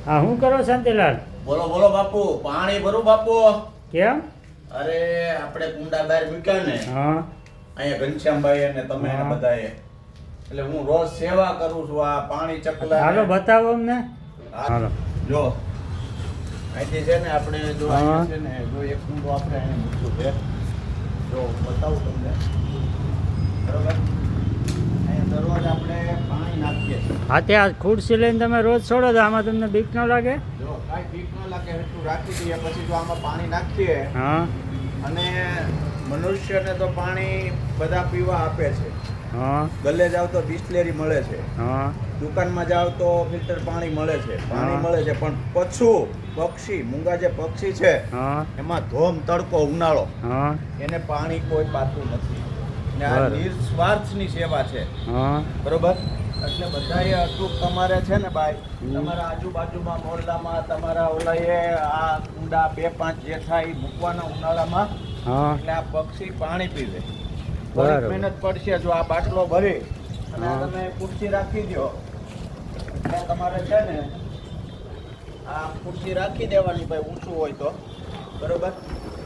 હા શું કરો શાંતિલાલ? બોલો બોલો બાપુ, પાણી ભરું બાપુ. કેમ? અરે આપણે કુંડા બહાર મૂક્યા ને, હા અહીંયા ઘનશ્યામભાઈ અને તમે ને હા. બધાએ, એટલે હું રોજ સેવા કરું છું. આ પાણી ચકલા હાલો બતાવો અમને. હાલો. જો અહીંથી છે ને આપણે જો હા. અહીંયા છે ને જો એક કુંડો આપણે અહીંયા મૂક્યું છે. જો બતાવું તમને, બરોબર? અહીંયા દરરોજ આપણે પાણી નાખીએ છીએ. હા ત્યાં ખુરશી લઈને તમે રોજ છોડો તો આમાં તમને બીક ન લાગે? જો કાંઈ બીક ન લાગે એટલું રાખી દઈએ, પછી જો આમાં પાણી નાખીએ હા અને મનુષ્યને તો પાણી બધા પીવા આપે છે. હા ગલે જાવ તો બિસ્લેરી મળે છે, હા દુકાનમાં જાવ તો ફિલ્ટર પાણી મળે છે, પાણી હા. મળે છે. પણ પક્ષી મૂંગા જે પક્ષી છે હા એમાં ધોમ તડકો ઉનાળો, હા એને પાણી કોઈ પાતું નથી. ને આ બરાબર. નિસ્વાર્થની સેવા છે, હા બરોબર? એટલે બધાએ અટૂક તમારે છે ને ભાઈ, હમ. તમારા આજુબાજુમાં મોહલ્લામાં તમારા ઓલાએ આ કુંડા 2-5 જે થાય ઈ મૂકવાના ઉનાળામાં, હા એટલે આ પક્ષી પાણી પીવે. બરાબર. થોડીક મહેનત પડશે. જો આ બાટલો ભરી અને આ હા. તમે ખુરશી રાખી દો, એટલે તમારે છે ને આ ખુરશી રાખી દેવાની ભાઈ, ઊંચું હોય તો, બરોબર?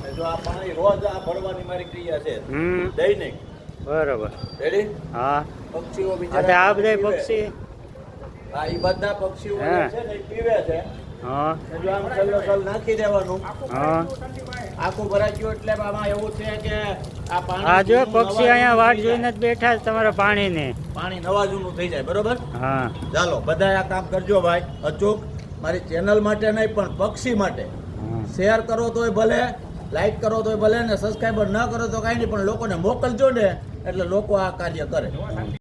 અને જો આ પાણી રોજ આ ભરવાની મારી ક્રિયા છે, હમ દૈનિક. બરોબર. રેડી? હા પક્ષીઓ હા તે બિચારા આ બધા પીવે. પક્ષી. હા, ઈ બધા પક્ષીઓ જે હા. છે ને ઈ પીવે છે. હા ને જો આમ સલ્લો નાખી દેવાનું, હા આખું ભરાઈ ગયું. એટલે આમાં એવું છે કે આ પાણી હા જો જૂનું પક્ષી નવા અહીંયા જૂનું વાટ થઈ જોઈને જાય. જ બેઠા છે તમારા પાણીની. પાણી નવા જૂનું થઈ જાય, બરોબર? હા ચાલો બધાએ આ કામ કરજો ભાઈ, અચૂક. મારી ચેનલ માટે નહીં પણ પક્ષી માટે હા. શેર કરો તોય ભલે, લાઈક કરો તોય ભલે, ને સબસ્ક્રાઈબર ન કરો તો કાંઈ નહીં, પણ લોકોને મોકલજો ને, એટલે લોકો આ કાર્ય કરે.